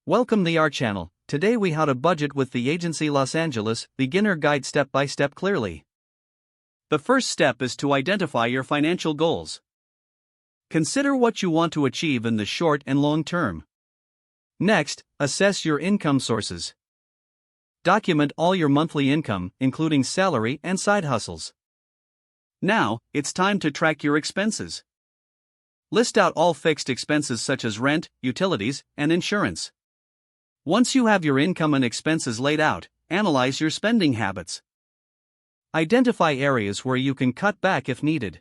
Welcome to our channel. Today we how to budget with the Agency Los Angeles, beginner guide step by step clearly. The first step is to identify your financial goals. Consider what you want to achieve in the short and long term. Next, assess your income sources. Document all your monthly income, including salary and side hustles. Now, it's time to track your expenses. List out all fixed expenses such as rent, utilities, and insurance. Once you have your income and expenses laid out, analyze your spending habits. Identify areas where you can cut back if needed.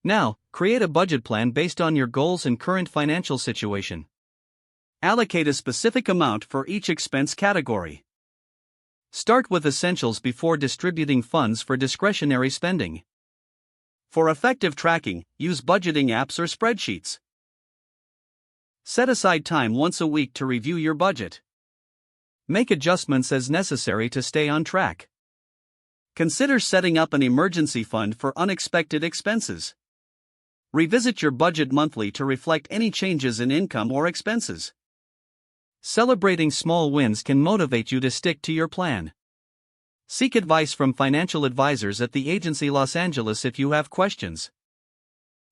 Now, create a budget plan based on your goals and current financial situation. Allocate a specific amount for each expense category. Start with essentials before distributing funds for discretionary spending. For effective tracking, use budgeting apps or spreadsheets. Set aside time once a week to review your budget. Make adjustments as necessary to stay on track. Consider setting up an emergency fund for unexpected expenses. Revisit your budget monthly to reflect any changes in income or expenses. Celebrating small wins can motivate you to stick to your plan. Seek advice from financial advisors at the Agency Los Angeles if you have questions.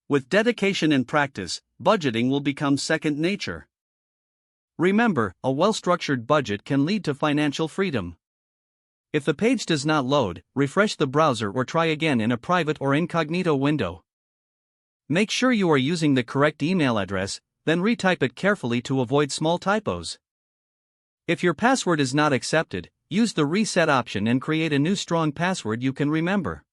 With dedication and practice, budgeting will become second nature. Remember, a well-structured budget can lead to financial freedom. If the page does not load, refresh the browser or try again in a private or incognito window. Make sure you are using the correct email address, then retype it carefully to avoid small typos. If your password is not accepted, use the reset option and create a new strong password you can remember.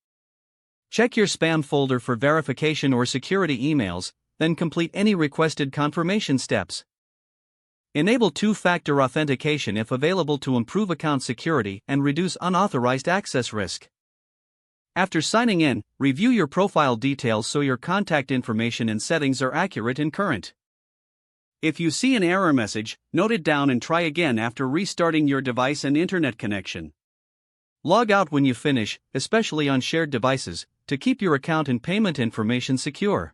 Check your spam folder for verification or security emails, then complete any requested confirmation steps. Enable two-factor authentication if available to improve account security and reduce unauthorized access risk. After signing in, review your profile details so your contact information and settings are accurate and current. If you see an error message, note it down and try again after restarting your device and internet connection. Log out when you finish, especially on shared devices, to keep your account and payment information secure.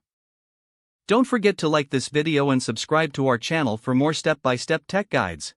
Don't forget to like this video and subscribe to our channel for more step-by-step tech guides.